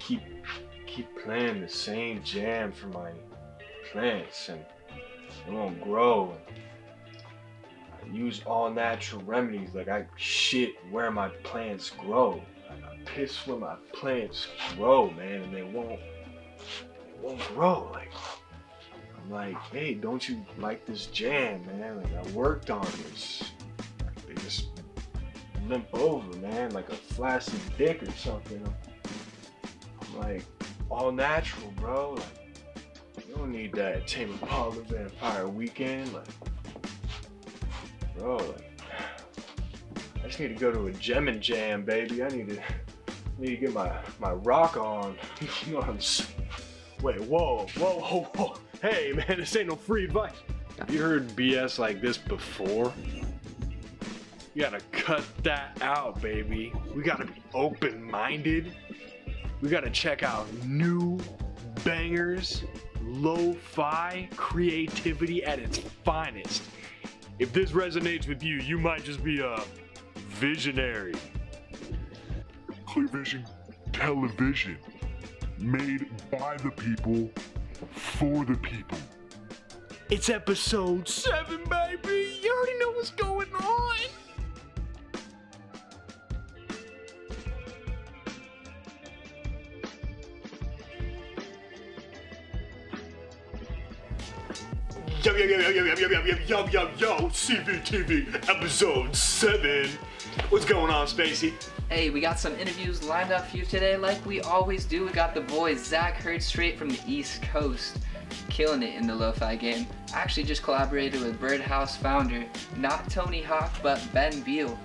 keep playing the same jam for my plants and they won't grow. I use all natural remedies, like I shit where my plants grow. Like I piss where my plants grow, man, and they won't grow. Like I'm like, hey, don't you like this jam, man? Like I worked on this. Like, they just limp over, man, like a flaccid dick or something. I'm like, all natural, bro. Like, you don't need that Tame Impala Vampire Weekend. Like, bro, like, I just need to go to a gem and jam, baby. I need to get my rock on. You know what I'm saying? Wait, whoa. Hey, man, this ain't no free advice. Have you heard BS like this before? You gotta cut that out, baby. We gotta be open-minded. We gotta check out new bangers, lo-fi creativity at its finest. If this resonates with you, you might just be a visionary. Clearvision television, made by the people, for the people. It's episode 7, baby. You already know what's going on. Yo, CVTV episode 7. What's going on, Spacey? Hey, we got some interviews lined up for you today like we always do. We got the boys Zack heard straight from the East Coast, killing it in the lo-fi game. I actually just collaborated with Birdhouse founder, not Tony Hawk, but Ben Beal.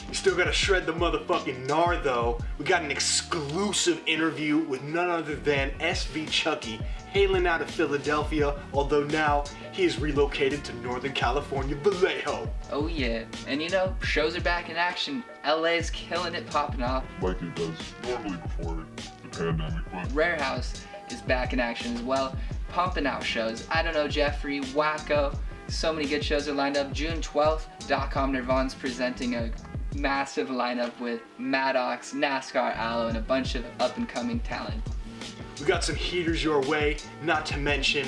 We still gotta shred the motherfucking gnar though. We got an exclusive interview with none other than SVCHUCKY, hailing out of Philadelphia, although now he is relocated to Northern California, Vallejo. Oh yeah, and you know, shows are back in action. LA's killing it, popping off. Like it does normally before the pandemic, but Rare House is back in action as well, pumping out shows. I Don't Know Jeffrey, Wacko, so many good shows are lined up. June 12th, .com Nirvana's presenting a massive lineup with Maddox, NASCAR Aloe, and a bunch of up-and-coming talent. We got some heaters your way, not to mention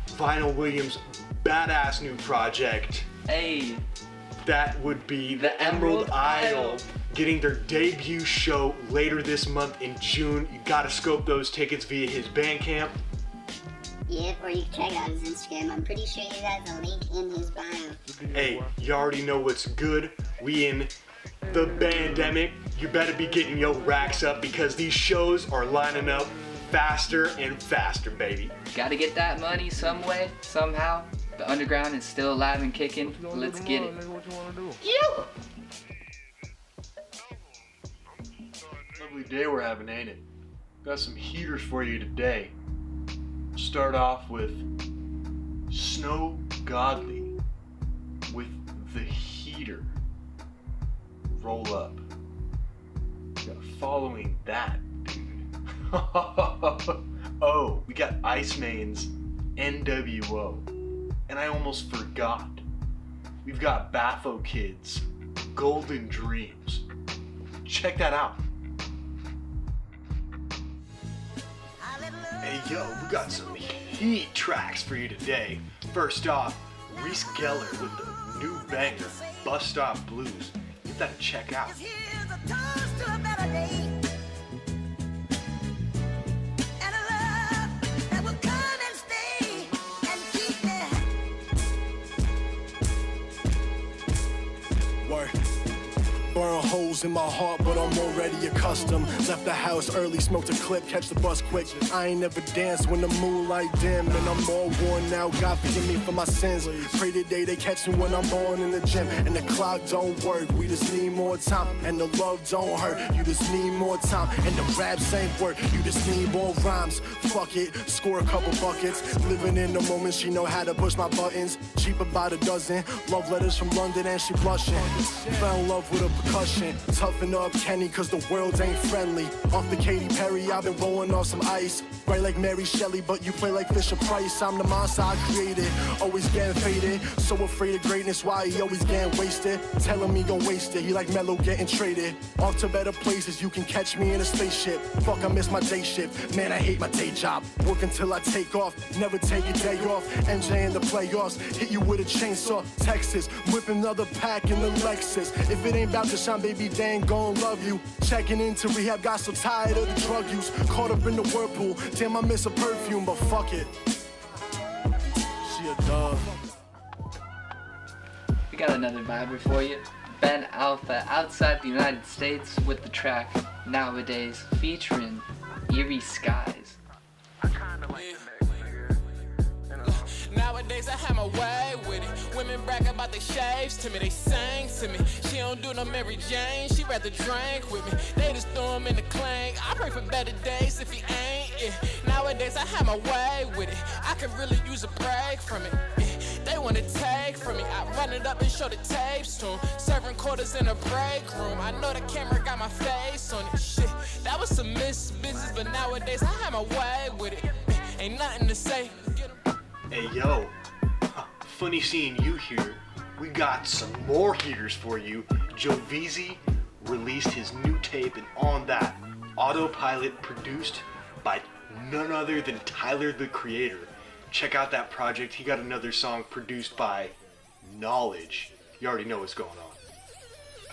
Vinyl Williams' badass new project. Hey, That would be the Emerald Isle, getting their debut show later this month in June. You gotta scope those tickets via his Bandcamp. Yep, or you can check out his Instagram. I'm pretty sure he has a link in his bio. Hey, you already know what's good. We in the pandemic. You better be getting your racks up because these shows are lining up faster and faster, baby. gotta get that money some way, somehow. The underground is still alive and kicking. Let's get it. You! Lovely day we're having, ain't it? Got some heaters for you today. Start off with Snow Godly with The Heater. Roll Up. Following that, dude. Oh, we got Icemane's NWO. And I almost forgot. We've got Bafo Kids, Golden Dreams. Check that out. Hey yo, we got some heat tracks for you today. First off, Reese Geller with the new banger, Bus Stop Blues. Give that a check out. Burn holes in my heart, but I'm already accustomed. Left the house early, smoked a clip, catch the bus quick. I ain't never danced when the moonlight dim, and I'm all worn out. God forgive me for my sins. Pray today they catch me when I'm on in the gym, and the clock don't work. We just need more time, and the love don't hurt. You just need more time, and the raps ain't work. You just need more rhymes. Fuck it, score a couple buckets. Living in the moment, she know how to push my buttons. Cheap about a dozen. Love letters from London, and she blushing. Fell in love with a percussion. Toughen up, Kenny, cause the world ain't friendly. Off the Katy Perry, I've been rolling off some ice. Right like Mary Shelley, but you play like Fisher Price. I'm the monster I created, always getting faded. So afraid of greatness, why he always getting wasted. Telling me gon' waste it, he like Mello getting traded. Off to better places, you can catch me in a spaceship. Fuck, I miss my day shift, man, I hate my day job. Work until I take off, never take a day off. MJ in the playoffs, hit you with a chainsaw. Texas, whip another pack in the Lexus. If it ain't about to shine, baby, they ain't gon' love you. Checking into rehab, got so tired of the drug use. Caught up in the whirlpool, damn, I miss a perfume, but fuck it. She a dog. We got another viber for you. Ben Alpha outside the United States with the track Nowadays featuring Eerie Skies. Nowadays I have my way with it. Women brag about their shaves to me, they sing to me. She don't do no Mary Jane, she rather drink with me. They just throw him in the clang. I pray for better days if he ain't it. Nowadays I have my way with it. I could really use a break from it. They wanna take from me, I run it up and show the tapes to 'em. Serving quarters in a break room. I know the camera got my face on it. Shit, that was some business, but nowadays I have my way with it. Ain't nothing to say. Hey yo, funny seeing you here. We got some more heaters for you. Joe Veezy released his new tape, and on that, Autopilot, produced by none other than Tyler the Creator. Check out that project. He got another song produced by Knowledge. You already know what's going on.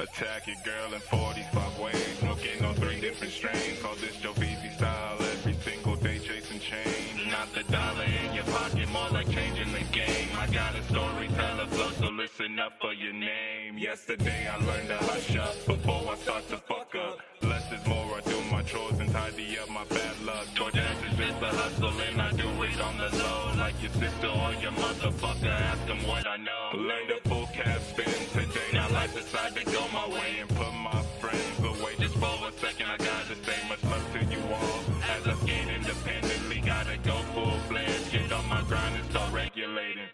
Attack your girl in 45 ways, smoking on 3 different strains. Call this Joe Veezy style, every single day chasing change. Not the dollar in your pocket, more like changing the game. I got a storyteller flow, so listen up for your name. Yesterday I learned to hush up before I start to fuck up. Less is more, I do my chores and tidy up my bad luck. DoorDash is just a hustle and I do it on the low. Like your sister or your motherfucker, ask them what I know. Learned a full cap spin today, now life decided to go my way and put my friends away. Just for a second, I gotta say much love to you all. As I skate independently, gotta go full-fledged. Get on my grind and start regulating.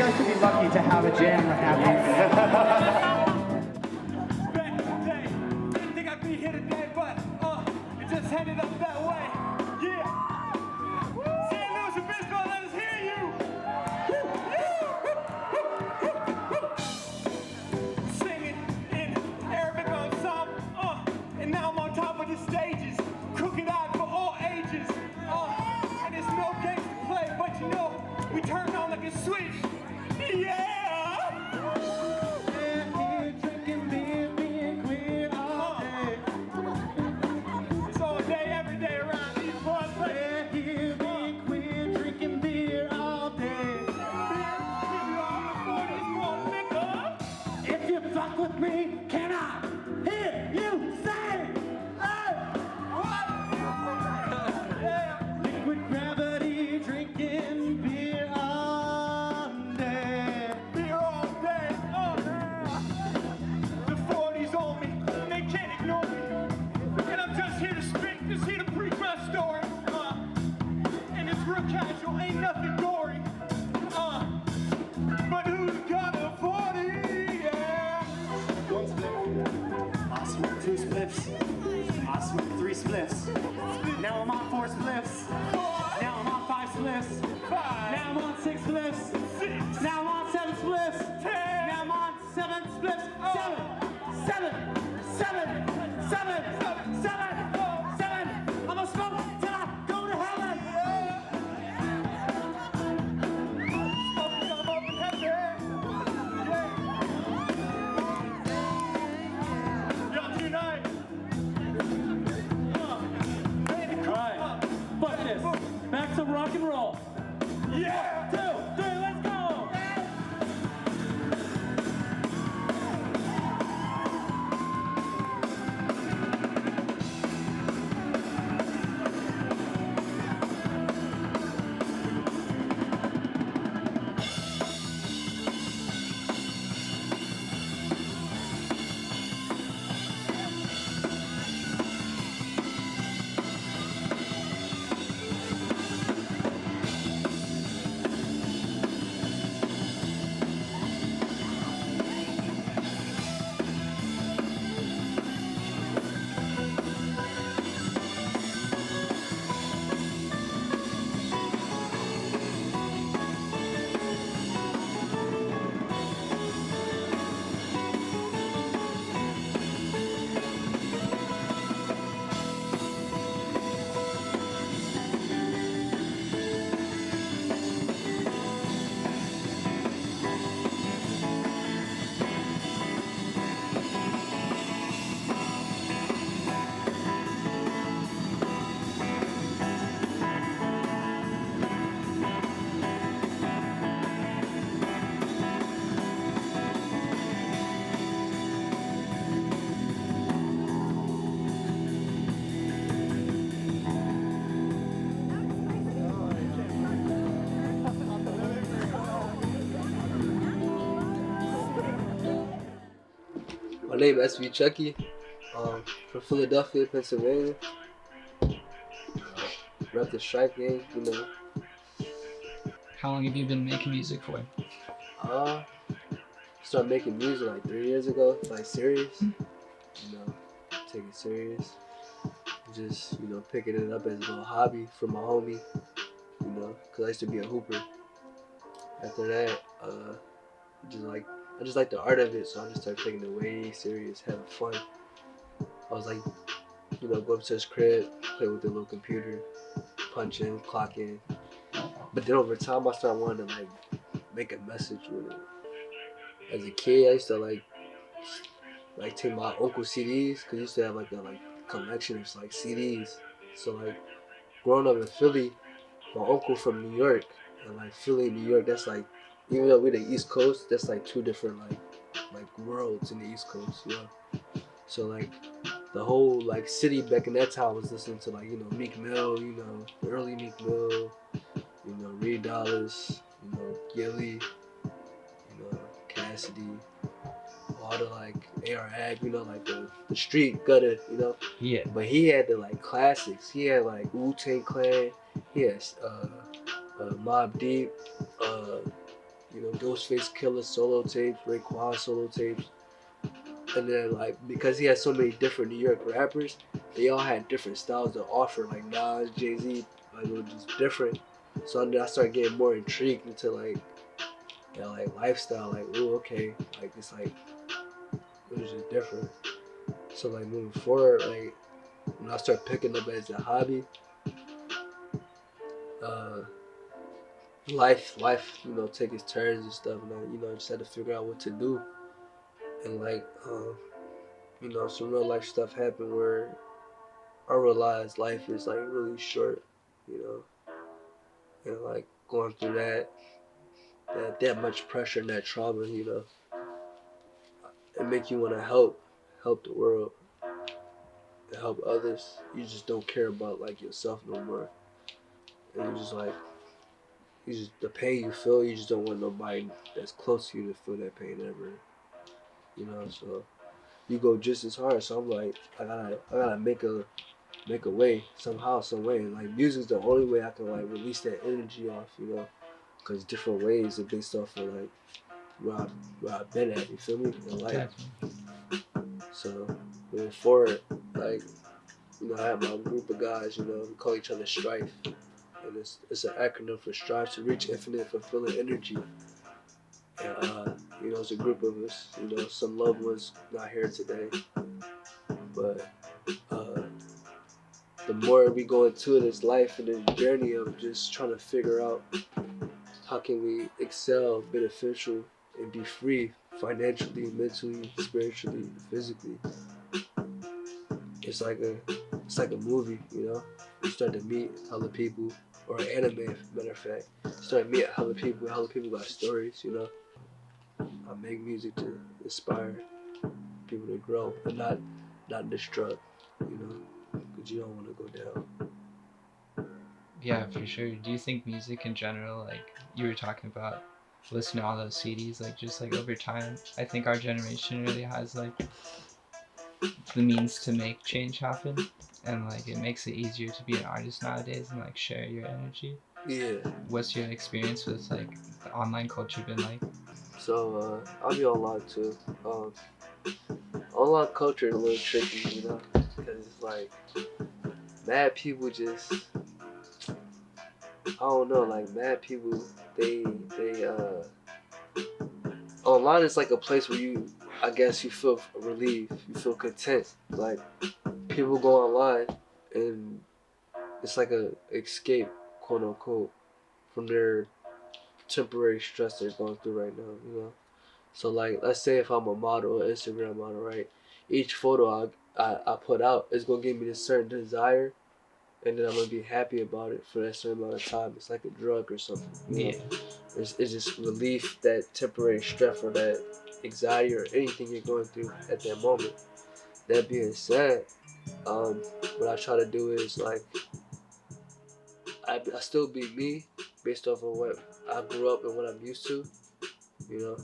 guys should be lucky to have a jam like that. Back in the day, didn't think I'd be here today, but it just ended up that way. Yeah. St. Louis and Bismarck, let us hear you. Singing in Arabic ensemble, and now I'm on top of the stages, crooked eyed for all ages. And it's no games to play, but you know, we turn on like a switch. Yeah. Drinking beer, being queer all day. It's all day, every day around these parts. We're here being queer, drinking beer all day. If you fuck with me, can I hear you say, hey, what? Yeah. Liquid gravity, drinking beer all day. Beer all day, The 40's on me, they can't ignore me. And I'm just here to speak, just here to preach my story. And it's real casual, ain't nothing gory. But who's got a 40? Yeah. One split. I smoked 2 spliffs. I smoked 3 spliffs. Now I'm on 4 spliffs. Now I'm on 5 spliffs. Now I'm on 6 spliffs. Now I'm on 7 spliffs. Now I'm on 7 spliffs. 7. I'm gonna smoke till I go to heaven. Y'all tonight. Alright, fuck this. Back to rock and roll. Yeah. 2, 3, let's go! My name is SVCHUCKY, from Philadelphia, Pennsylvania. Rep the Stripe Gang, you know. How long have you been making music for? Started making music like 3 years ago, like serious. You know, take it serious. Just, you know, picking it up as a little hobby for my homie, you know, because I used to be a hooper. After that, I just like the art of it, so I just started taking it way serious, having fun. I was like, you know, go up to his crib, play with the little computer, punch in, clock in. But then over time, I started wanting to like make a message with it. As a kid, I used to like take my uncle's CDs, cause he used to have like a collection of like CDs. So like growing up in Philly, my uncle from New York, and like Philly and New York, that's like, even though we're the East Coast, that's like 2 different like worlds in the East Coast, you know. So like the whole like city back in that time was listening to like, you know, Meek Mill, you know, early Meek Mill, you know, Reed Dollars, you know, Gilly, you know, Cassidy, all the like AR Ag, you know, like the street gutter, you know. Yeah. But he had the like classics. He had like Wu-Tang Clan. He had Mobb Deep. You know, Ghostface Killah solo tapes, Raekwon solo tapes. And then, like, because he had so many different New York rappers, they all had different styles to offer. Like Nas, Jay-Z, like, it was just different. So then I started getting more intrigued into, like, you know, like, lifestyle. Like, ooh, okay. Like, it's like, it was just different. So, like, moving forward, like, when I started picking up as a hobby, life, you know, take its turns and stuff. And I, you know, just had to figure out what to do. And, like, you know, some real life stuff happened where I realized life is like really short, you know, and like going through that much pressure and that trauma, you know, it make you want to help the world, and help others. You just don't care about like yourself no more, and you just like, the pain you feel, you just don't want nobody that's close to you to feel that pain ever, you know. So you go just as hard. So I'm like, I gotta make a way somehow, some way. And like music's the only way I can like release that energy off, you know, because different ways are based off of like where I've been at. You feel me? In life. So moving forward, like, you know, I have my group of guys. You know, we call each other Strife, and it's an acronym for Strive to Reach Infinite Fulfilling Energy. And you know, it's a group of us. You know, some loved ones not here today, but the more we go into this life and this journey of just trying to figure out how can we excel, beneficial, and be free financially, mentally, spiritually, physically. It's like a movie, you know. You start to meet other people, or an anime, matter of fact. You start to meet other people got stories, you know. I make music to inspire people to grow and not destruct, you know, because you don't want to go down. Yeah, for sure. Do you think music in general, like you were talking about, listening to all those CDs, like just like over time, I think our generation really has like the means to make change happen, and like it makes it easier to be an artist nowadays and like share your energy. Yeah. What's your experience with like the online culture been like? So I'll be online too. Online culture is a little tricky, you know, because it's like mad people just, I don't know, like mad people, they online is like a place where you, I guess you feel relieved, you feel content. Like people go online and it's like a escape, quote unquote, from their temporary stress they're going through right now, you know. So like, let's say if I'm a model, an Instagram model, right? Each photo I put out is gonna give me this certain desire, and then I'm gonna be happy about it for that certain amount of time. It's like a drug or something. You know? It's just relief, that temporary stress or that anxiety or anything you're going through at that moment. That being said, what I try to do is like, I still be me based off of what I grew up and what I'm used to, you know.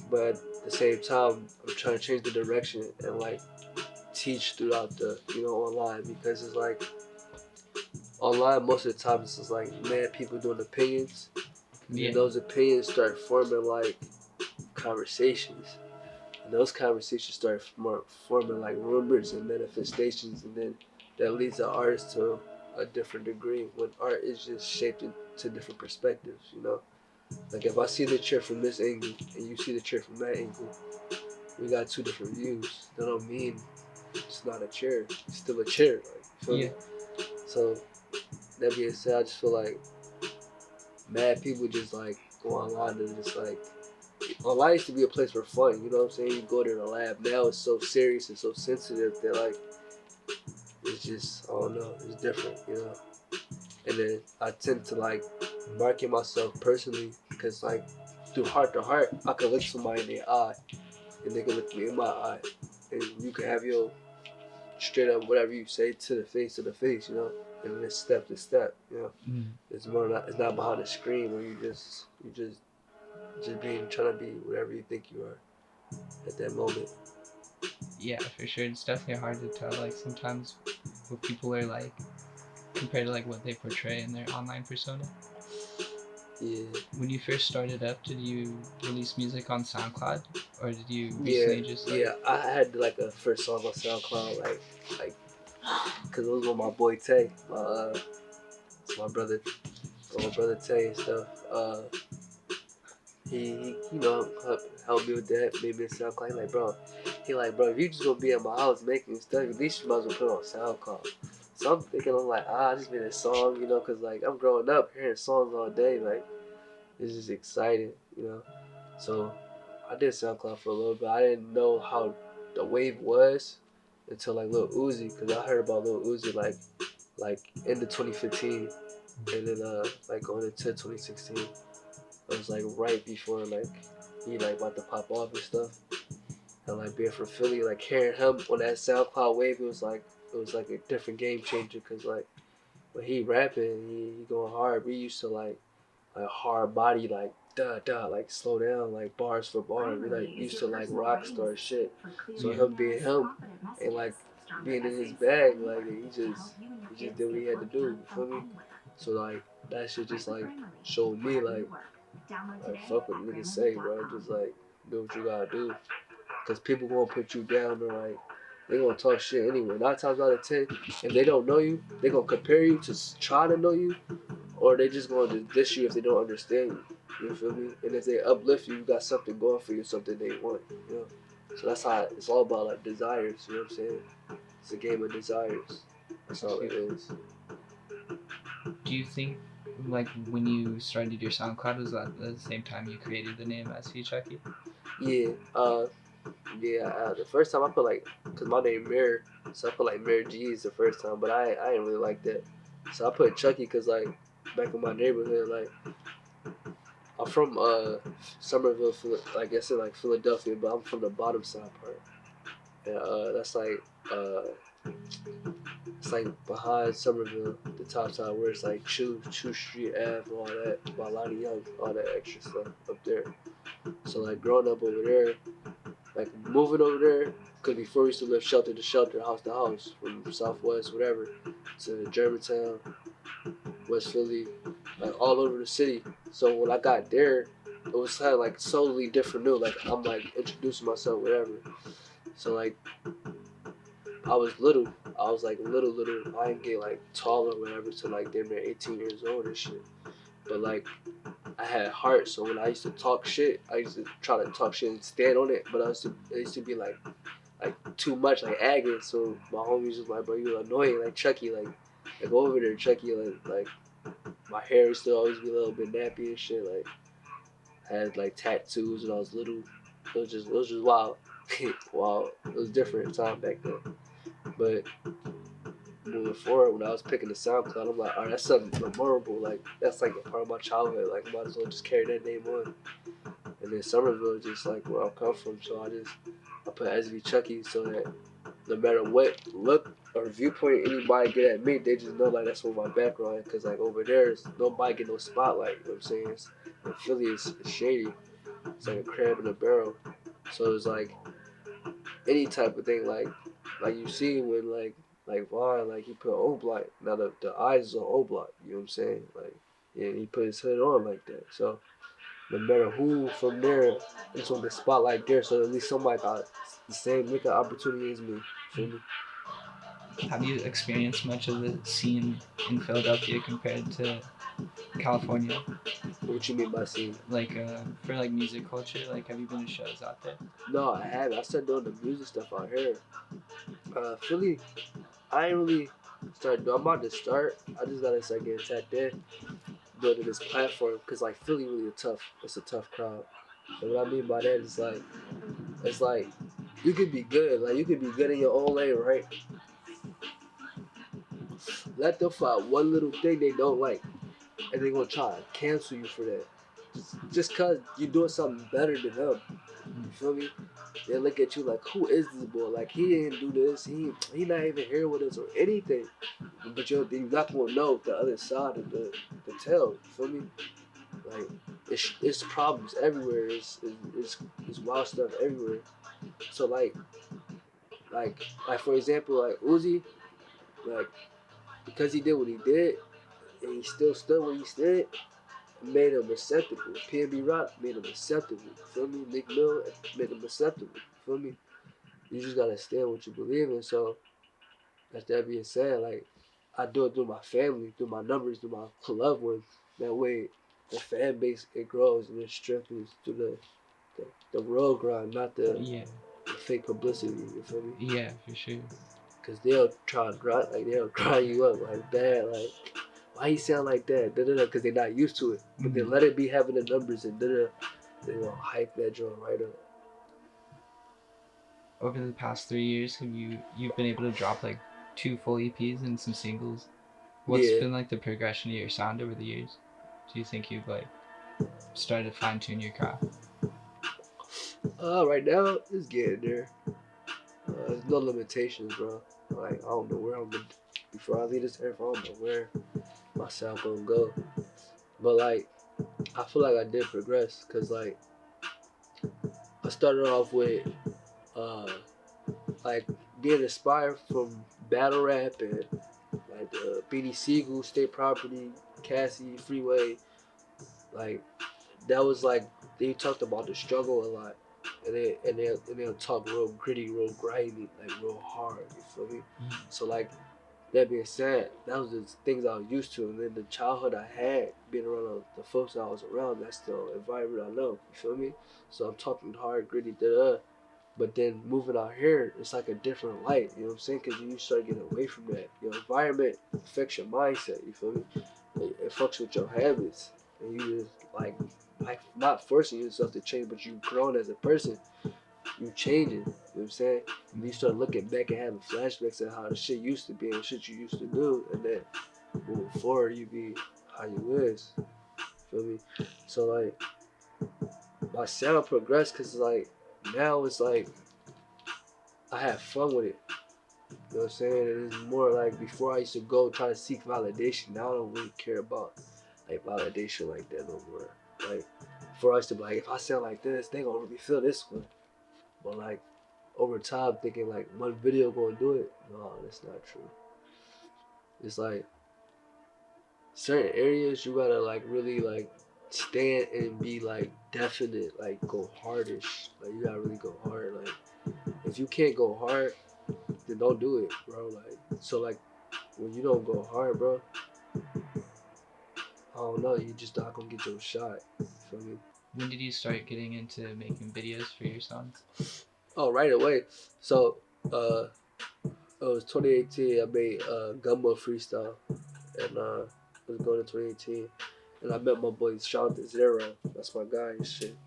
But at the same time, I'm trying to change the direction and like teach throughout the, you know, online, because it's like online most of the time it's just like mad people doing opinions, and those opinions start forming like conversations, and those conversations start forming like rumors and manifestations, and then that leads the artist to a different degree when art is just shaped into different perspectives, you know. Like if I see the chair from this angle and you see the chair from that angle, we got two different views. That don't mean it's not a chair. It's still a chair. Like, you feel me? So that being said, I just feel like mad people just like go online and just like, online used to be a place for fun. You know what I'm saying? You go there to laugh. Now it's so serious and so sensitive that like, it's just, I don't know, it's different, you know. And then I tend to like market myself personally, because like through heart to heart, I can look somebody in their eye and they can look me in my eye, and you can have your straight up whatever you say to the face, you know, and then step to step, you know. It's more not, it's not behind a screen where you just being, trying to be whatever you think you are at that moment. Yeah, for sure. It's definitely hard to tell like sometimes what people are like compared to like what they portray in their online persona. Yeah. When you first started up, did you release music on SoundCloud, or did you recently just like? Yeah. I had like a first song on SoundCloud, like, cause it was with my boy Tay, my brother Tay and stuff. He you know helped me with that, made me a SoundCloud. He like, bro, if you just gonna be at my house making stuff, at least you might as well put it on SoundCloud. So I'm thinking, I'm like, I just made a song, you know, cause like I'm growing up hearing songs all day, like it's just exciting, you know. So I did SoundCloud for a little bit. I didn't know how the wave was until like Lil Uzi, cause I heard about Lil Uzi like into 2015, and then like going into 2016. It was like right before like he like about to pop off and stuff. And like being from Philly, like hearing him on that SoundCloud wave, it was like a different game changer. Cause like when he rapping, he going hard. We used to like hard body, like duh, like slow down, like bars for bars. We like used to like rock star shit. So him being him and like being in his bag, like he just did what he had to do. You feel me? So like that shit just like showed me like fuck what niggas say, bro. Just like do what you gotta do. Cause people gonna put you down or like they gonna talk shit anyway. 9 times out of 10, if they don't know you, they gonna compare you to try to know you, or they just gonna diss you if they don't understand you. You feel me? And if they uplift you, you got something going for you, something they want. You know. So that's how it's all about like desires. You know what I'm saying? It's a game of desires. That's all it is. Do you think, like, when you started your SoundCloud, was that at the same time you created the name SVCHUCKY? Yeah. The first time I put like, cause my name Mirror, so I put like Mirror G's the first time, but I didn't really like that, so I put Chucky, cause like back in my neighborhood, like I'm from Somerville, I guess in like Philadelphia, but I'm from the bottom side part, and that's like it's like behind Somerville, the top side where it's like Chew Street Ave, all that, by Lonnie Young, all that extra stuff up there. So like growing up over there, like moving over there, because before we used to live shelter to shelter, house to house, from Southwest, whatever, to Germantown, West Philly, like all over the city. So when I got there, it was kind of like totally different new. Like I'm like introducing myself, whatever. So like I was little. I was like little. I didn't get like tall or whatever till like damn near 18 years old and shit. But like I had heart, so when I used to talk shit, I used to try to talk shit and stand on it. But it used to be like too much, like aggy. So my homies was like, bro, you annoying, like Chucky, like go over there, Chucky, like my hair used to always be a little bit nappy and shit. Like I had like tattoos when I was little. It was just wild. Wow, it was different time back then. But moving forward, when I was picking the SoundCloud, I'm like, alright, that's something memorable. Like that's like a part of my childhood. Like I might as well just carry that name on. And then Somerville is just like where I come from, so I put SVCHUCKY so that no matter what look or viewpoint anybody get at me, they just know like that's what my background is. Cause like over there, nobody get no spotlight. You know what I'm saying? In Philly, it's shady. It's like a crab in a barrel. So it's like any type of thing like you see when like Vaughn, like he put O-Block. Now the eyes is on O-Block. You know what I'm saying? Like yeah, he put his hood on like that. So no matter who from there, it's on the spotlight there. So at least somebody got the same liquor opportunity as me. Feel me? Have you experienced much of the scene in Philadelphia compared to California? What you mean by scene? Like for like music culture, like have you been to shows out there? No, I haven't. I started doing the music stuff out here. Philly, I ain't really started. I'm about to start. I just gotta start getting tapped in, building this platform, cause like Philly really it's a tough crowd. And what I mean by that is it's like you could be good, like you could be good in your own lane, right? Let them find one little thing they don't like, and they gonna try to cancel you for that. Just cause you're doing something better than them. You feel me? They look at you like, who is this boy? Like he didn't do this. He not even here with us or anything. But you're not gonna know the other side of the tale. You feel me? Like it's problems everywhere. It's wild stuff everywhere. So like for example, like Uzi, like because he did what he did, and he still stood where he stood. made them acceptable. P&B Rock made them acceptable. You feel me? Meek Mill made them acceptable. You feel me? You just gotta stand what you believe in. So, as that being said, like, I do it through my family, through my numbers, through my loved ones. That way, the fan base, it grows and it strengthens through the real grind, not the fake publicity. You feel me? Yeah, for sure. Cause they'll try to grind, like they'll grind you up like bad, like why you sound like that? Cause they're not used to it. But then let it be having the numbers and they will hype that joint right up. Over the past 3 years, you've been able to drop like 2 full EPs and some singles? What's been like the progression of your sound over the years? Do you think you've like started to fine tune your craft? Right now it's getting there. There's no limitations, bro. Like I don't know where I'm gonna, before I leave this earth, I don't know where my sound gonna go. But like I feel like I did progress, cause like I started off with like being inspired from battle rap and like the Beanie Siegel, State Property, Cassie, Freeway. Like that was like they talked about the struggle a lot, and they'll talk real gritty, real grimy, like real hard. You feel me? So like that being said, that was the things I was used to, and then the childhood I had, being around the folks I was around, that's the environment I know. You feel me? So I'm talking hard, gritty, but then moving out here, it's like a different light. You know what I'm saying? Because you start getting away from that. Your environment affects your mindset. You feel me? It fucks with your habits, and you just like not forcing yourself to change, but you've grown as a person. You changing. You know what I'm saying? And you start looking back and having flashbacks of how the shit used to be and shit you used to do, and then moving forward, you be how you is. Feel me? So like my sound progressed because like now it's like I have fun with it. You know what I'm saying? And it's more like before I used to go try to seek validation. Now I don't really care about like validation like that no more. Like before I used to be like, if I sound like this, they gonna really feel this one. But like over time thinking like one video gonna do it. No, that's not true. It's like certain areas you gotta like really like stand and be like definite, like go hardish. Like you gotta really go hard. Like if you can't go hard, then don't do it, bro. Like so like when you don't go hard, bro, I don't know, you just not gonna get your shot. You feel me? When did you start getting into making videos for your songs? Oh, right away. So it was 2018. I made Gumbo Freestyle, and it was going to 2018. And I met my boy, shout out to Zero. That's my guy and shit.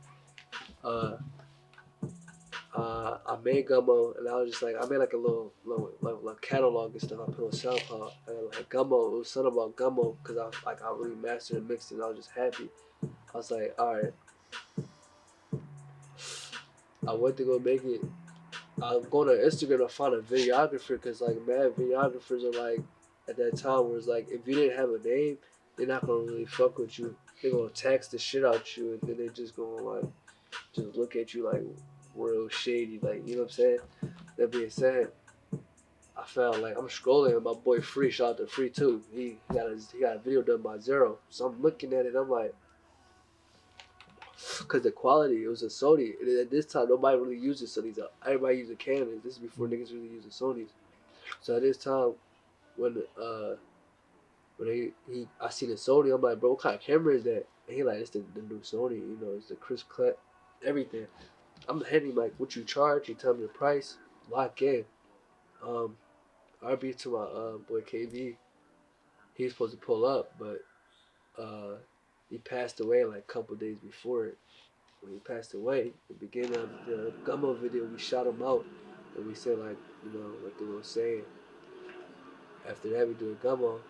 I made Gumbo, and I was just like, I made like a little catalog and stuff I put on SoundCloud. And like Gumbo, it was something about Gumbo, because I really mastered and mixed it, and I was just happy. I was like, alright. I went to go make it. I'm going to Instagram to find a videographer, because like mad videographers are like, at that time where it's like, if you didn't have a name, they're not going to really fuck with you. They're going to tax the shit out you, and then they just going to like, just look at you like real shady, like, you know what I'm saying? That being said, I found like, I'm scrolling and my boy Free, shout out to Free too. He got a video done by Zero. So I'm looking at it, I'm like, because the quality, it was a Sony. And at this time, nobody really uses Sonys. Everybody uses Canons. This is before niggas really using Sonys. So at this time, when I seen the Sony, I'm like, bro, what kind of camera is that? And he like, it's the new Sony, you know, it's the crisp cut, everything. I'm hitting him like, what you charge? He tell me the price, lock in. RB to my boy KB. He was supposed to pull up, but he passed away like a couple days before it. When he passed away, the beginning of the Gumbo video, we shot him out, and we said like, you know, like they were saying. After that, we do a Gumbo.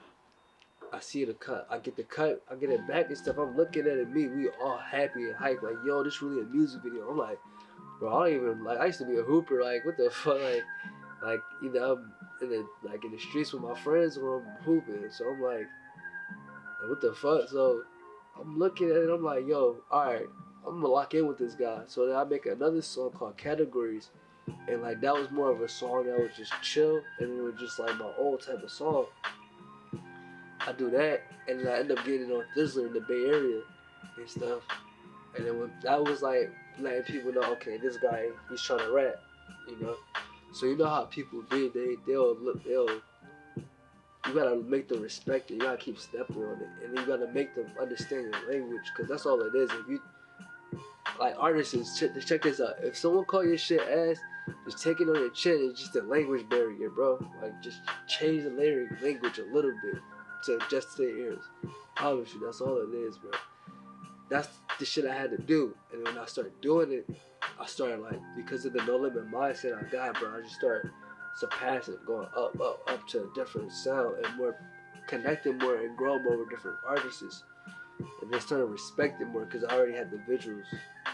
I see the cut. I get the cut. I get it back and stuff. I'm looking at it. We all happy and hyped. Like, yo, this really a music video. I'm like, bro, I don't even like. I used to be a hooper. Like, what the fuck? Like you know, I'm in the streets with my friends when I'm hooping. So I'm like, what the fuck? So I'm looking at it. I'm like, yo, all right, I'm gonna lock in with this guy. So then I make another song called Categories, and like that was more of a song that was just chill, and it was just like my old type of song. I do that, and then I end up getting on Thizzler in the Bay Area and stuff. And then when that was like letting people know, okay, this guy, he's trying to rap, you know. So you know how people be, they'll you gotta make them respect it. You gotta keep stepping on it, and then you gotta make them understand your language, cause that's all it is. If you like artists, check this out. If someone call your shit ass, just take it on your chin. It's just a language barrier, bro. Like just change the language a little bit to just their ears. I promise you, that's all it is, bro. That's the shit I had to do, and when I started doing it, I started like, because of the no limit mindset I got, bro. I just started surpassing, going up to a different sound and more connecting more and growing more with different artists. And they started respecting more because I already had the visuals. You know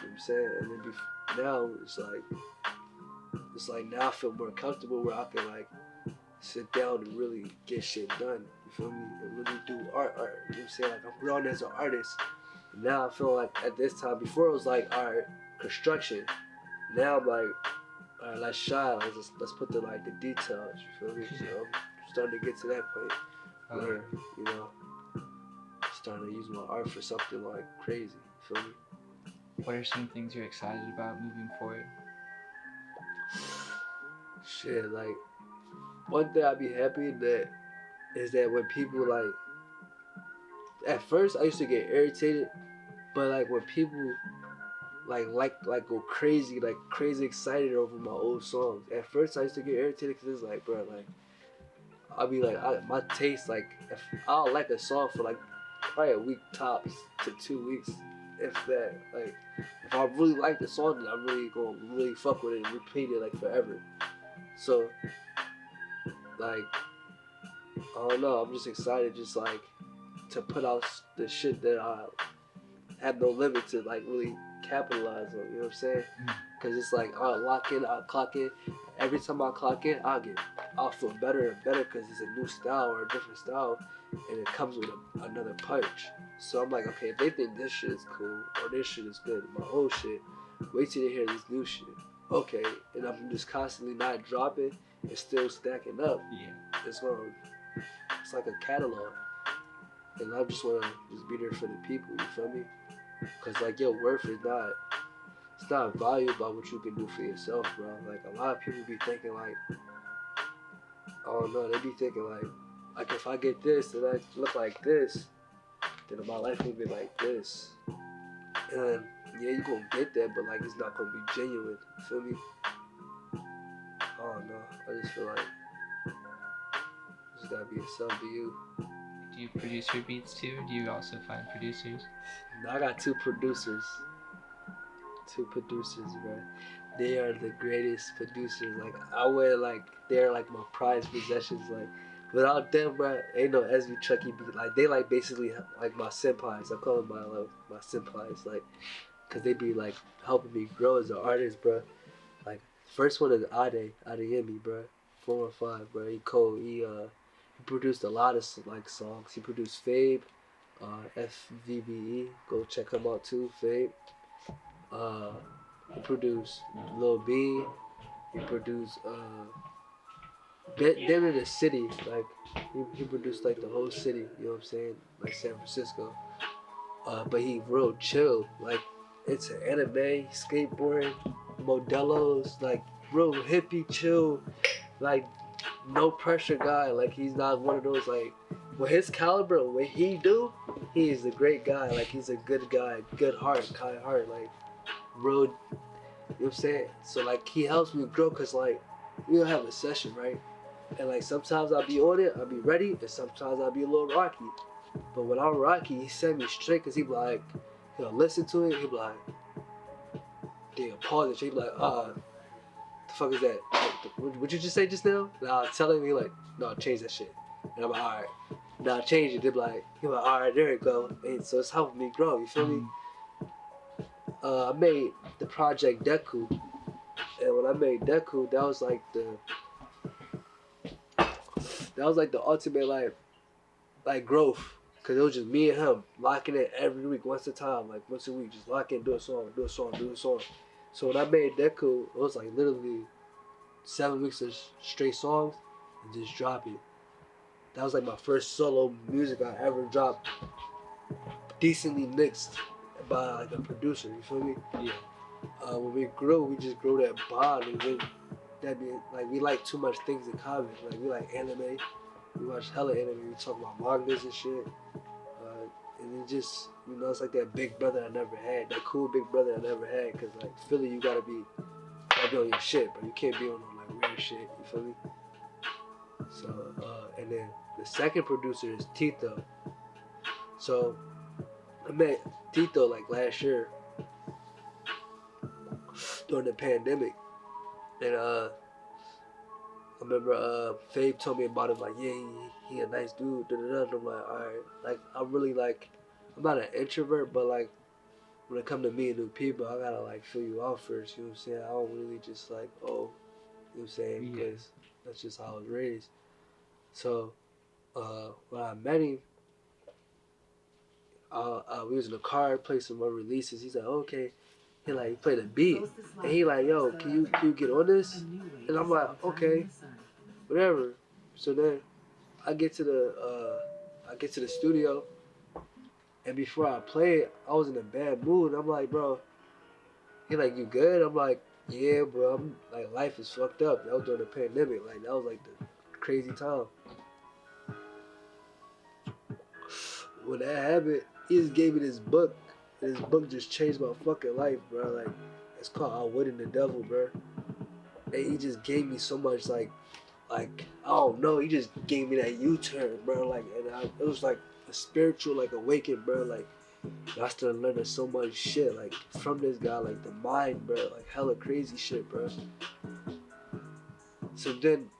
what I'm saying? And then now it's like now I feel more comfortable where I can like sit down and really get shit done. You feel me? And really do art. You know what I'm saying? Like I'm growing as an artist. And now I feel like at this time, before it was like art, construction. Now I'm like, all right, let's shine. Let's put the like the details. You feel me? So I'm starting to get to that point where you know, starting to use my art for something like crazy. You feel me? What are some things you're excited about moving forward? Shit, like one thing I'd be happy that is that when people like, at first I used to get irritated, but like when people like go crazy excited over my old songs. At first I used to get irritated because it's like, bro, like I'll be like, my taste, like if I'll like a song for like probably a week tops to 2 weeks, if that. Like if I really like the song, then I'm really gonna really fuck with it and repeat it like forever. So like I don't know, I'm just excited just like to put out the shit that I have no limit to like really capitalize on, you know what I'm saying? Cause it's like I'll lock in, I'll clock in. Every time I clock in, I'll feel better and better because it's a new style or a different style, and it comes with another punch. So I'm like, okay, if they think this shit is cool or this shit is good, my old shit, wait till they hear this new shit. Okay, and I'm just constantly not dropping and still stacking up. Yeah. It's like a catalog, and I just wanna just be there for the people. You feel me? Cause like your worth is not. It's not valued by what you can do for yourself, bro. Like a lot of people be thinking like, I don't know, they be thinking like if I get this and I look like this, then my life will be like this. And yeah, you gonna get that, but like it's not gonna be genuine. You feel me? I don't know. I just feel like you just gotta be yourself, be you. Do you produce your beats too, or do you also find producers? No, I got two producers, bro. They are the greatest producers. Like I wear like they're like my prized possessions. Like without them, bro, ain't no SVCHUCKY beat. Like they like basically like my senpais. I call them my senpais. Like, cause they be like helping me grow as an artist, bro. Like first one is Adeyemi, bro. 415, bro. He cold. He produced a lot of like songs. He produced Fabe, FVBE. Go check him out too, Fabe. He produced Lil B. He produced them in the city. Like he produced like the whole city. You know what I'm saying? Like San Francisco. But he real chill. Like it's an anime, skateboarding, Modelos. Like real hippie, chill. Like no pressure guy. Like he's not one of those like. With his caliber, what he do, he is a great guy. Like he's a good guy, good heart, kind heart. Like real, you know what I'm saying? So like he helps me grow, cause like we'll have a session, right? And like sometimes I'll be on it, I'll be ready, and sometimes I'll be a little rocky. But when I'm rocky, he send me straight, cause he be like, he'll listen to it, he be like, he'll pause it, he be like, the fuck is that? What you just say just now? And I'll tell him, he like, no, change that shit. And I'm like, alright. Now change it. They're like, alright, there you go. And so it's helping me grow, you feel me? I made the project Deku, and when I made Deku, that was like the ultimate like growth, cause it was just me and him locking in every week, once a week, just lock in, do a song. So when I made Deku, it was like literally 7 weeks of straight songs and just drop it. that was like my first solo music I ever dropped, decently mixed by like a producer. You feel me? Yeah. When we just grew that bond, and then that be like we like too much things in common. Like we like anime, we watch hella anime, we talk about mangas and shit. And it just, you know, it's like that big brother I never had, that cool big brother I never had. Cause like Philly, you gotta be on your shit, but you can't be on like weird shit. You feel me? So and then the second producer is Tito. So I met Tito like last year during the pandemic, and I remember Fabe told me about him, like, yeah, he a nice dude, and I'm like, alright, like I'm really like, I'm not an introvert, but like when it come to meeting new people, I gotta like feel you out first, you know what I'm saying? I don't really just like, oh, you know what I'm saying, because that's just how I was raised. So when I met him, we was in the car, played some more releases. He's like, okay. He played a beat, and he like, yo, can you get on this? And I'm like, okay, whatever. So then I get to the studio, and before I play, I was in a bad mood. I'm like, bro, he like, you good? I'm like, yeah, bro. I'm like, life is fucked up. That was during the pandemic. Like that was like the crazy time. When that happened, he just gave me this book. And this book just changed my fucking life, bro. Like, it's called Outwitting the Devil, bro. And he just gave me so much, like I don't know. He just gave me that U-turn, bro. Like, and it was like a spiritual, like, awakening, bro. Like, I started learning so much shit, like, from this guy, like, the mind, bro. Like, hella crazy shit, bro. So then,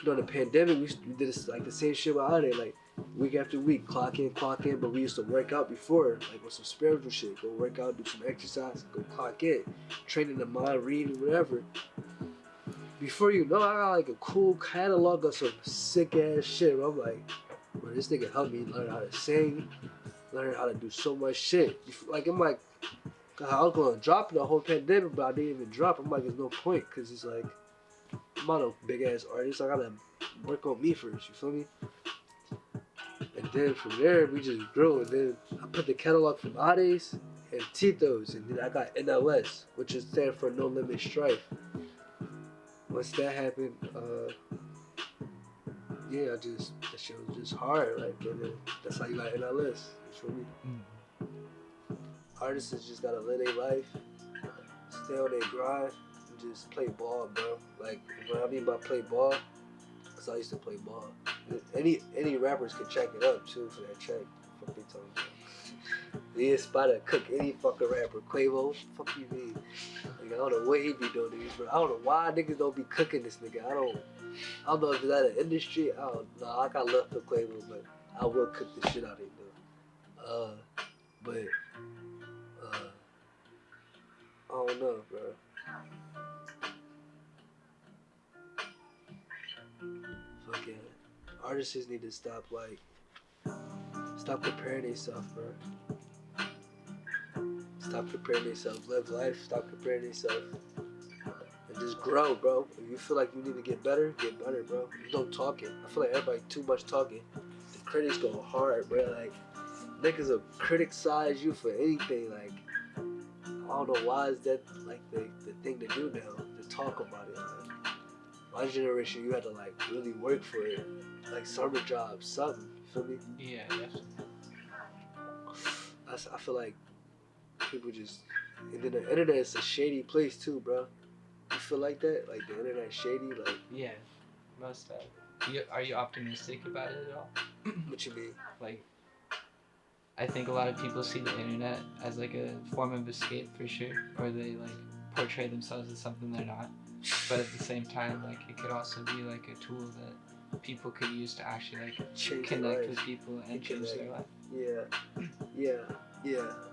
during the pandemic, we did this, like, the same shit with Ade, like, week after week, clock in, but we used to work out before, like with some spiritual shit. Go work out, do some exercise, go clock in, training the mind, reading, whatever. Before you know, I got like a cool catalog of some sick ass shit. I'm like, bro, this nigga helped me learn how to sing, learn how to do so much shit. Like, I'm like, I was gonna drop the whole pandemic, but I didn't even drop. I'm like, there's no point, cause it's like, I'm not a big ass artist. I gotta work on me first. You feel me? And then from there, we just grew. And then I put the catalog from Ade's and Tito's. And then I got NLS, which is stand for No Limit Strife. Once that happened, yeah, that shit was just hard. Like, and then that's how you got NLS. You feel me? Artists just gotta live their life, stay on their grind, and just play ball, bro. Like, what I mean by play ball, because I used to play ball. Any rappers could check it up too for that check. Fuck they talking about. He inspired to cook any fucking rapper. Quavo, fuck you mean? Like, I don't know what he be doing to these, bro. I don't know why niggas don't be cooking this nigga. I don't know if it's out of the industry. I don't know. I got love for Quavo, but I will cook the shit out of him though. But I don't know, bro. Fucking artists need to stop comparing themselves, bro. Stop comparing themselves. Live life. Stop comparing themselves. And just grow, bro. If you feel like you need to get better, bro. There's no talking. I feel like everybody too much talking. The critics go hard, bro. Like, niggas will criticize you for anything. Like, I don't know why is that like the thing to do now, to talk about it. Like, my generation, you had to like really work for it. Like summer jobs, something. You feel me? Yeah, definitely. I feel like people just, and then the internet is a shady place too, bro. You feel like that? Like the internet shady? Like, yeah, most of. Are you optimistic about it at all? What you mean? Like, I think a lot of people see the internet as like a form of escape for sure, or they like portray themselves as something they're not. But at the same time, like, it could also be like a tool that people could use to actually like change connect with people and change their life. Yeah.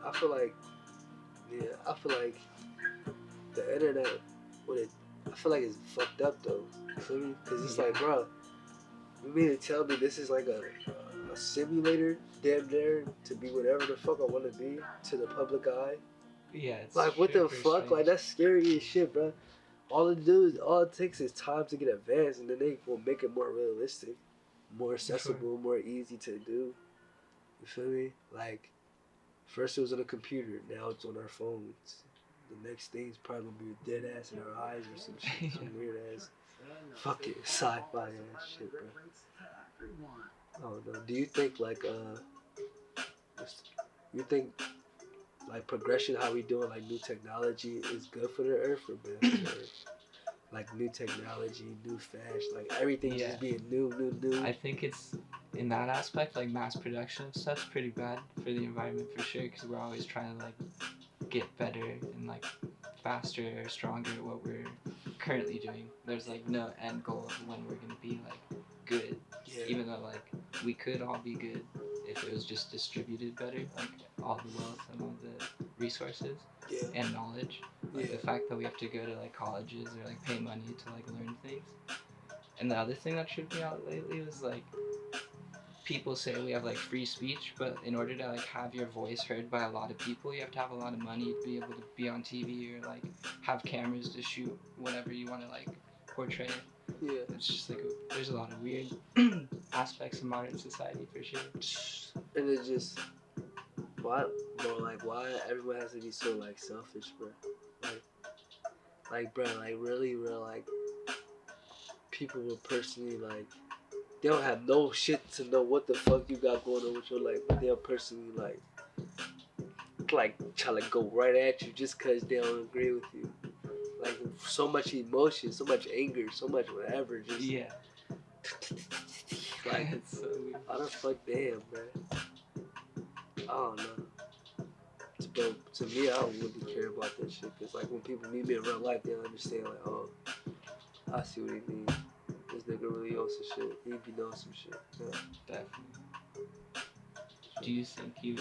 I feel like the internet, I feel like it's fucked up though. You feel me? Cause it's like, bro, you mean to tell me this is like a simulator, damn near, to be whatever the fuck I want to be to the public eye? Yeah. It's like, what the fuck? strange. Like, that's scary as shit, bro. All it takes is time to get advanced, and then they will make it more realistic. more accessible, more easy to do. You feel me? Like, first it was on a computer, now it's on our phones. The next thing's probably gonna be a dead ass in our eyes or some shit, some weird ass, fucking sci-fi ass shit, bro. I don't know. Do you think like you think like progression, how we doing, like new technology is good for the earth or bad for the earth? Like new technology, new fashion, like everything just being new. I think it's in that aspect, like mass production of stuff's pretty bad for the environment for sure, because we're always trying to like get better and like faster or stronger at what we're currently doing. There's like no end goal of when we're gonna be like good, even though like we could all be good if it was just distributed better, like all the wealth and all the resources and knowledge. Like the fact that we have to go to like colleges or like pay money to like learn things. And the other thing that tripped me out lately was like people say we have like free speech, but in order to like have your voice heard by a lot of people, you have to have a lot of money to be able to be on TV or like have cameras to shoot whatever you want to like portray. Yeah. It's just like there's a lot of weird aspects of modern society for sure. And it just why everyone has to be so like selfish, bro? Like bro, like really, bro, like people will personally like they don't have no shit to know what the fuck you got going on with your life, but they'll personally like try to go right at you just cause they don't agree with you. Like so much emotion, so much anger, so much whatever, just like it's so weird. How the fuck damn, bro? I don't know. But to me, I don't really care about that shit. Cause like when people meet me in real life, they understand like, oh, I see what he means. This nigga really owns some shit. He be knowing some shit. Yeah. Definitely. Do you think you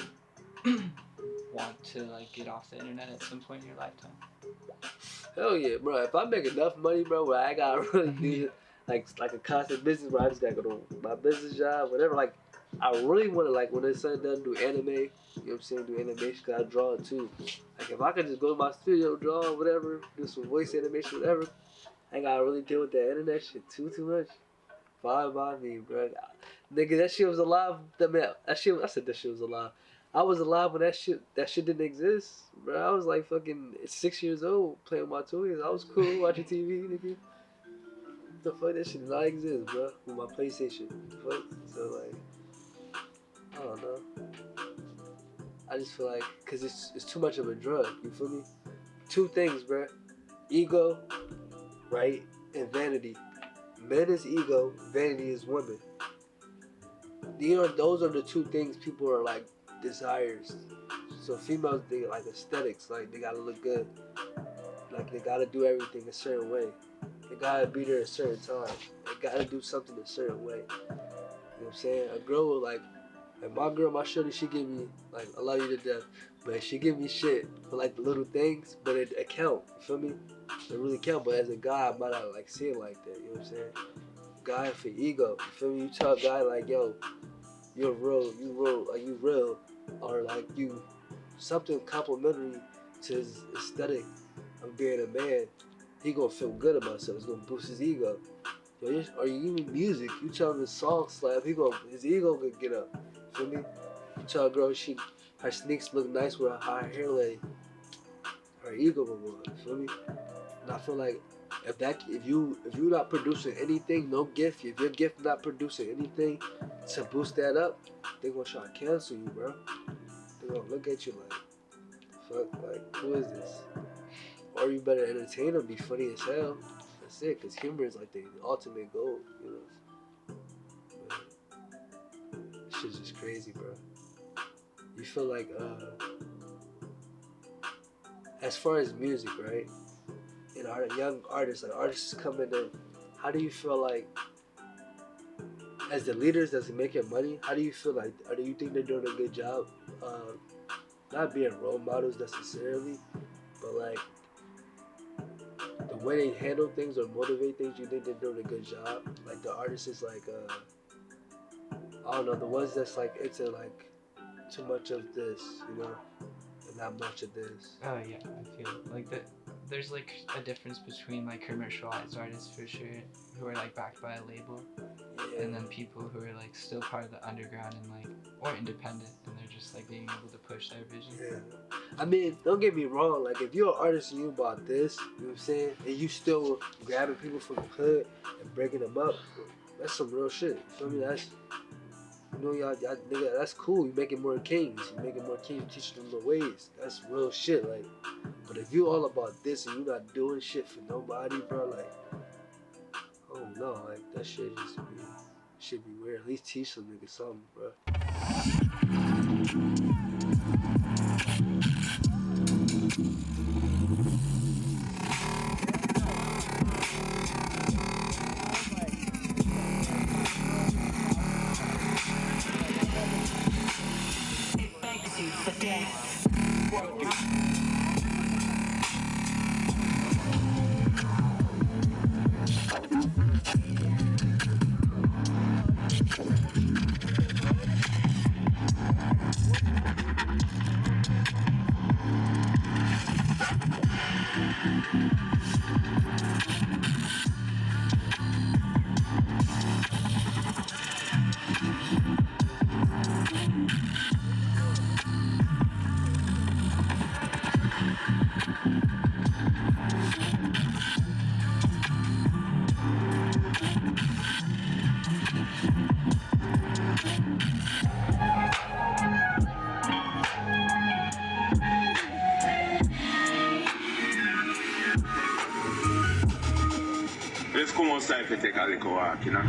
want to like get off the internet at some point in your lifetime? Hell yeah, bro. If I make enough money, bro, where I gotta really do like a constant business where I just gotta go to my business job, whatever. Like, I really want to, like, when it's said done, do anime. You know what I'm saying? Do animation, cause I draw it too. Like, if I could just go to my studio, draw, whatever, do some voice animation, whatever, I ain't gotta really deal with that internet shit too much. Fine by me, bro. Nigga, that shit was alive. I said that shit was alive. I was alive when that shit didn't exist, bro. I was like fucking 6 years old playing with my toys. I was cool watching TV, nigga. The fuck, that shit did not exist, bro. With my PlayStation. Fuck. So like, I don't know. I just feel like, cause it's too much of a drug. You feel me? Two things, bro. Ego, right, and vanity. Men is ego, vanity is women. Those are the two things people are like desires. So females, they like aesthetics, like they gotta look good, like they gotta do everything a certain way, they gotta be there at a certain time, they gotta do something a certain way. You know what I'm saying? A girl will like my girl, my shorty, she give me like, I love you to death, but she give me shit for like the little things, but it count. You feel me? It really count. But as a guy, I might not like see it like that. You know what I'm saying? Guy for ego. You feel me? You tell a guy like, yo, you're real, you real, or like you something complimentary to his aesthetic of being a man, he gonna feel good about himself. It's gonna boost his ego. Or you give me music, you tell him the song slap, his ego gonna get up. You feel me? You tell a girl her sneaks look nice with her hair lay, her ego will go up. You feel me? And I feel like if you not producing anything, no gift, if your gift not producing anything to boost that up, they gonna try to cancel you, bro. They gonna look at you like, fuck, like, who is this? Or you better entertain them, be funny as hell. That's it, cause humor is like the ultimate goal, you know. But this shit's just crazy, bro. You feel like, as far as music, right? You know, young artists, like artists coming in, how do you feel like, as the leaders that's making money, how do you feel like, do you think they're doing a good job? Not being role models necessarily, but like the way they handle things or motivate things, you think they're doing a good job? Like the artists is like, I don't know, the ones that's like into like too much of this, you know, and not much of this. Oh yeah, I feel like there's like a difference between like commercialized artists for sure, who are like backed by a label, and then people who are like still part of the underground and like, or independent, and they're just like being able to push their vision. Yeah. I mean, don't get me wrong, like if you're an artist and you about this, you know what I'm saying, and you still grabbing people from the hood and breaking them up, that's some real shit. You feel me? That's, you know, y'all nigga, that's cool. You making more kings. You making more kings, teaching them the ways. That's real shit. Like, but if you all about this and you not doing shit for nobody, bro, like, oh no, like that shit should be weird. At least teach some niggas something, bro. Let's come outside to take a little walk, you know?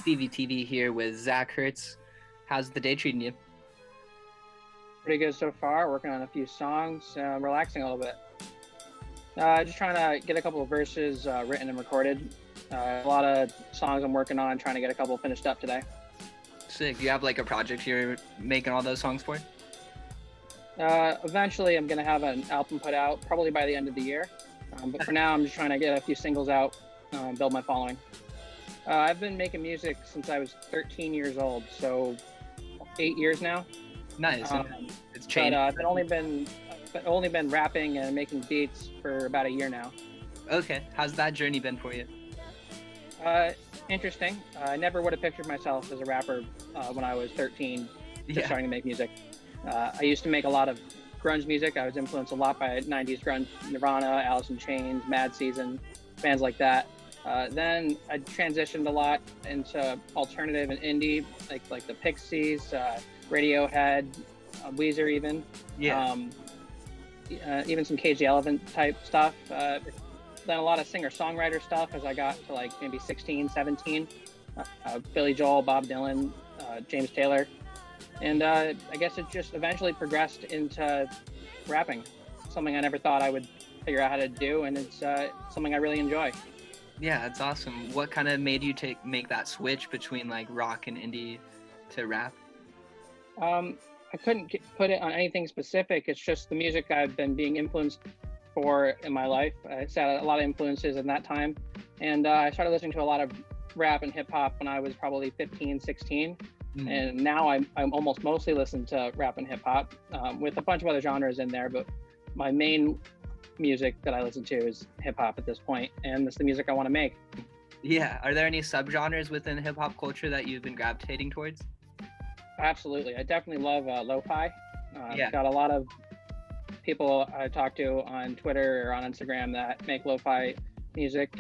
CVTV here with Zack. How's the day treating you? Pretty good so far. Working on a few songs, relaxing a little bit. Just trying to get a couple of verses written and recorded. A lot of songs I'm working on, trying to get a couple finished up today. Sick. Do you have like a project you're making all those songs for? Eventually, I'm gonna have an album put out, probably by the end of the year. But for now, I'm just trying to get a few singles out, build my following. I've been making music since I was 13 years old, so 8 years now. Nice. It's changed. But I've only been rapping and making beats for about a year now. Okay. How's that journey been for you? Interesting. I never would have pictured myself as a rapper when I was 13, just starting to make music. I used to make a lot of grunge music. I was influenced a lot by 90s grunge, Nirvana, Alice in Chains, Mad Season, bands like that. Then I transitioned a lot into alternative and indie, like the Pixies, Radiohead, Weezer even. Yeah. Even some Cage the Elephant type stuff. Then a lot of singer-songwriter stuff as I got to like maybe 16, 17. Billy Joel, Bob Dylan, James Taylor. And I guess it just eventually progressed into rapping, something I never thought I would figure out how to do, and it's something I really enjoy. Yeah, it's awesome. What kind of made you make that switch between like rock and indie to rap? I couldn't put it on anything specific. It's just the music I've been being influenced for in my life. I had a lot of influences in that time, and I started listening to a lot of rap and hip hop when I was probably 15, 16. And now I'm almost mostly listen to rap and hip hop with a bunch of other genres in there, but my main music that I listen to is hip hop at this point, and that's the music I want to make. Yeah. Are there any subgenres within hip hop culture that you've been gravitating towards? Absolutely. I definitely love lo-fi. Yeah. Got a lot of people I talk to on Twitter or on Instagram that make lo-fi music.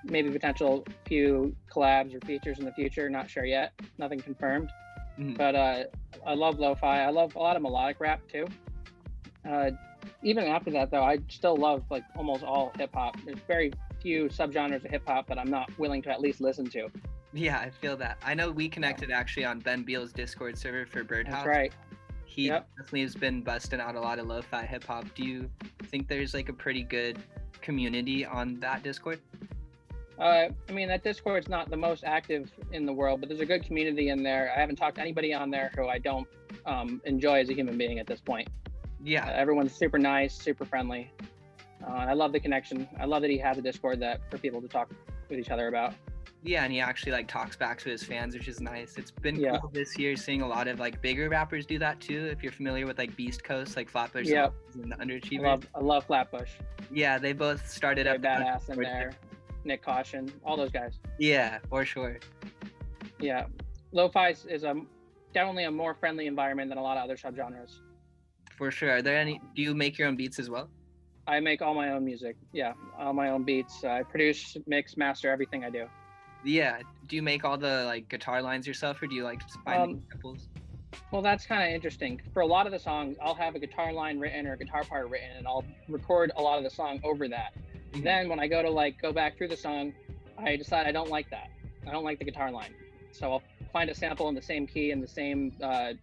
Maybe potential few collabs or features in the future, not sure yet, nothing confirmed. But I love lo-fi. I love a lot of melodic rap too. Even after that though, I still love like almost all hip hop. There's very few subgenres of hip hop that I'm not willing to at least listen to. Yeah, I feel that. I know we connected actually on Ben Beal's Discord server for Birdhouse. That's right. He definitely has been busting out a lot of lo-fi hip hop. Do you think there's like a pretty good community on that Discord? I mean, that Discord's not the most active in the world, but there's a good community in there. I haven't talked to anybody on there who I don't enjoy as a human being at this point. Yeah. Everyone's super nice, super friendly. And I love the connection. I love that he has a Discord for people to talk with each other about. Yeah, and he actually like talks back to his fans, which is nice. It's been cool this year seeing a lot of like bigger rappers do that too. If you're familiar with like Beast Coast, like Flatbush and the Underachievers. I love Flatbush. Yeah, they both started up. Badass in there. Nick Caution, all those guys. Yeah, for sure. Yeah, lo-fi is definitely a more friendly environment than a lot of other subgenres. For sure. Are there any? Do you make your own beats as well? I make all my own music. Yeah, all my own beats. I produce, mix, master everything I do. Yeah. Do you make all the like guitar lines yourself, or do you like find samples? Well, that's kind of interesting. For a lot of the songs, I'll have a guitar line written or a guitar part written, and I'll record a lot of the song over that. Then when I go back through the song, I decide I don't like that. I don't like the guitar line. So I'll find a sample in the same key and the same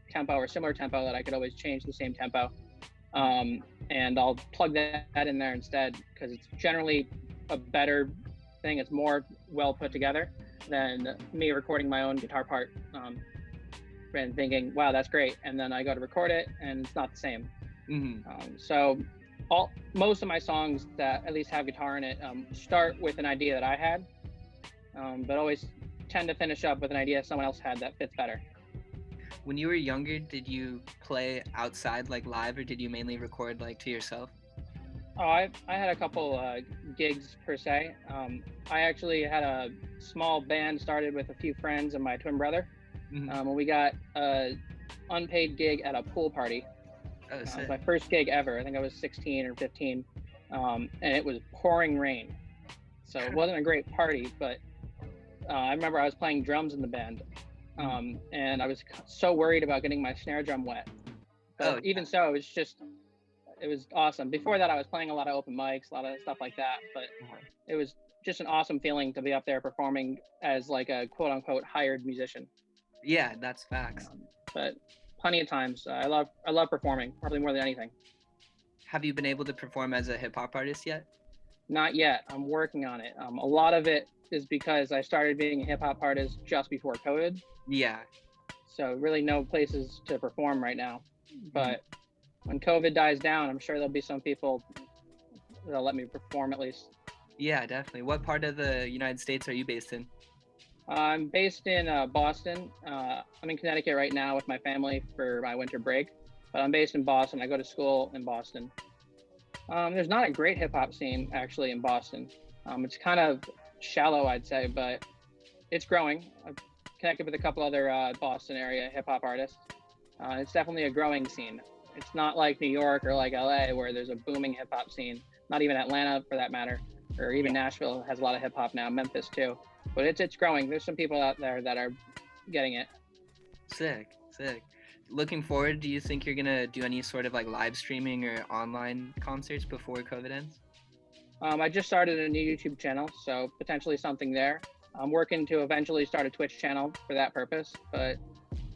tempo or similar tempo that I could always change the same tempo. And I'll plug that in there instead, because it's generally a better thing. It's more well put together than me recording my own guitar part and thinking, wow, that's great. And then I go to record it and it's not the same. So most of my songs that at least have guitar in it start with an idea that I had, but always tend to finish up with an idea someone else had that fits better. When you were younger, did you play outside like live, or did you mainly record like to yourself? Oh, I had a couple gigs per se. I actually had a small band started with a few friends and my twin brother. When we got an unpaid gig at a pool party. It was my first gig ever. I think I was 16 or 15, and it was pouring rain. So it wasn't a great party, but I remember I was playing drums in the band, and I was so worried about getting my snare drum wet. But even so, it was awesome. Before that, I was playing a lot of open mics, a lot of stuff like that, but it was just an awesome feeling to be up there performing as like a quote unquote hired musician. Yeah, that's facts. But plenty of times. I love performing, probably more than anything. Have you been able to perform as a hip hop artist yet? Not yet. I'm working on it. A lot of it is because I started being a hip hop artist just before COVID. Yeah. so really no places to perform right now. But when COVID dies down, I'm sure there'll be some people that'll let me perform at least. Yeah, definitely. What part of the United States are you based in? I'm based in Boston. I'm in Connecticut right now with my family for my winter break, but I'm based in Boston. I go to school in Boston. There's not a great hip hop scene actually in Boston. It's kind of shallow, I'd say, but it's growing. I've connected with a couple other Boston area hip hop artists. It's definitely a growing scene. It's not like New York or like LA where there's a booming hip hop scene. Not even Atlanta for that matter, or even Nashville has a lot of hip hop now. Memphis too, but it's growing. There's some people out there that are getting it. Sick. Looking forward, do you think you're gonna do any sort of like live streaming or online concerts before COVID ends? I just started a new YouTube channel, so potentially something there. I'm working to eventually start a Twitch channel for that purpose, but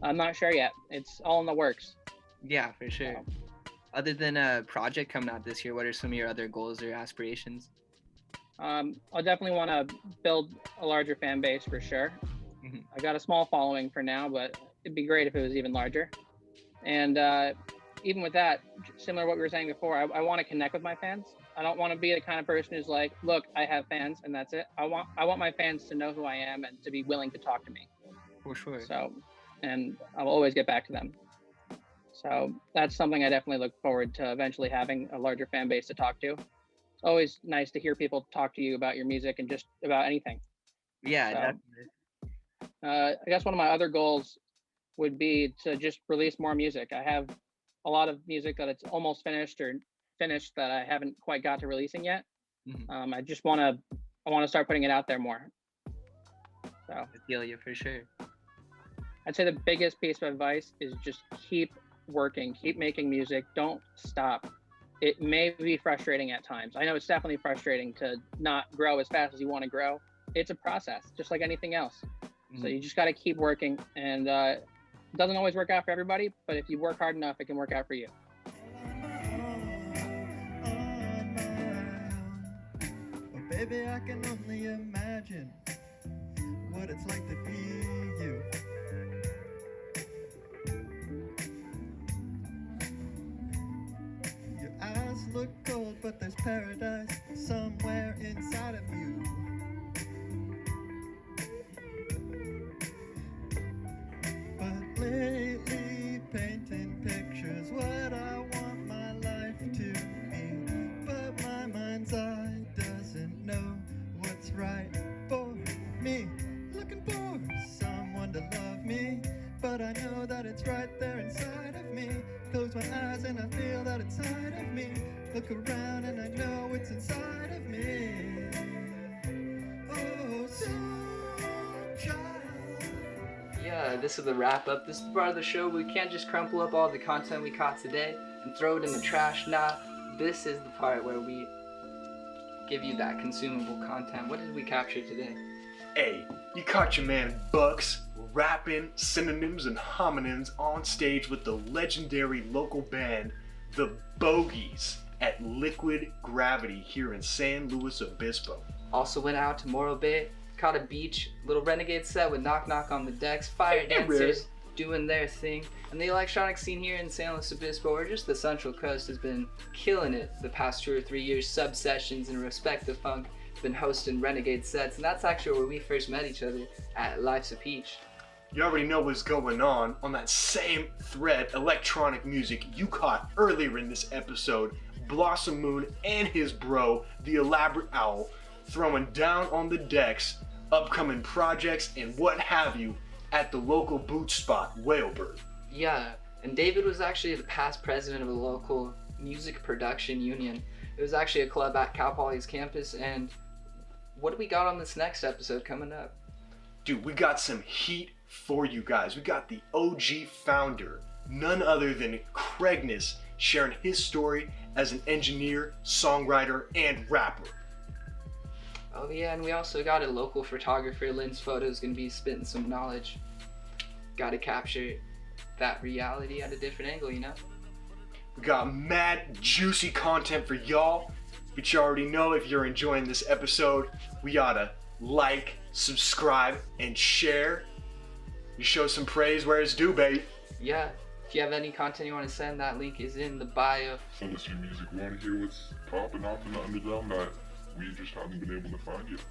I'm not sure yet. It's all in the works. Yeah, for sure. Other than a project coming out this year, what are some of your other goals or aspirations? I'll definitely want to build a larger fan base for sure. I've got a small following for now, but it'd be great if it was even larger. And even with that, similar to what we were saying before, I want to connect with my fans. I don't want to be the kind of person who's like, look, I have fans and that's it. I want my fans to know who I am and to be willing to talk to me. For sure. So, and I'll always get back to them. So that's something I definitely look forward to eventually having a larger fan base to talk to. It's always nice to hear people talk to you about your music and just about anything. Yeah, So, definitely. I guess one of my other goals would be to just release more music. I have a lot of music that it's almost finished or finished that I haven't quite got to releasing yet. I just want to start putting it out there more. So I feel you for sure. I'd say the biggest piece of advice is just keep working, keep making music, don't stop. It may be frustrating at times. I know it's definitely frustrating to not grow as fast as you want to grow. It's a process, just like anything else. So you just got to keep working, and it doesn't always work out for everybody, but if you work hard enough, it can work out for you. Oh, baby, I can only imagine what it's like to be you. Your eyes look cold, but there's paradise somewhere inside of you. But lately, painting pictures what I want my life to be. But my mind's eye doesn't know what's right for me. Looking for someone to love me, but I know that it's right there inside of me. Close my eyes and I feel that it's inside of me. Look around and I know it's inside of me. Oh, sunshine. Yeah, this is the wrap up. This is the part of the show where we can't just crumple up all the content we caught today and throw it in the trash. Nah, this is the part where we give you that consumable content. What did we capture today? Hey, you caught your man Bucks rapping synonyms and homonyms on stage with the legendary local band, The Bogies, at Liquid Gravity here in San Luis Obispo. Also went out to Morro Bay, caught a beach, little renegade set with Knock Knock on the decks, fire dancers doing their thing, and the electronic scene here in San Luis Obispo, or just the Central Coast, has been killing it the past 2 or 3 years. Sub Sessions and Respect the Funk been hosting renegade sets, and that's actually where we first met each other, at Life's a Peach. You already know what's going on that same thread, electronic music you caught earlier in this episode. Blossom Moon and his bro, the Elaborate Owl, throwing down on the decks, upcoming projects and what have you at the local boot spot, Whalebird. Yeah, and David was actually the past president of the local music production union. It was actually a club at Cal Poly's campus, and what do we got on this next episode coming up? Dude, we got some heat for you guys. We got the OG founder, none other than Craigness, sharing his story as an engineer, songwriter, and rapper. Oh yeah, and we also got a local photographer, Lynn's Photo's gonna be spitting some knowledge. Gotta capture that reality at a different angle, you know? We got mad juicy content for y'all, but you already know if you're enjoying this episode, we oughta like, subscribe, and share. You show some praise where it's due, babe. Yeah. If you have any content you want to send, that link is in the bio. Send us your music. We want to hear what's popping off in the underground that we just haven't been able to find yet.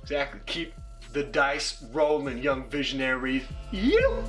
Exactly. Keep the dice rolling, young visionary. You.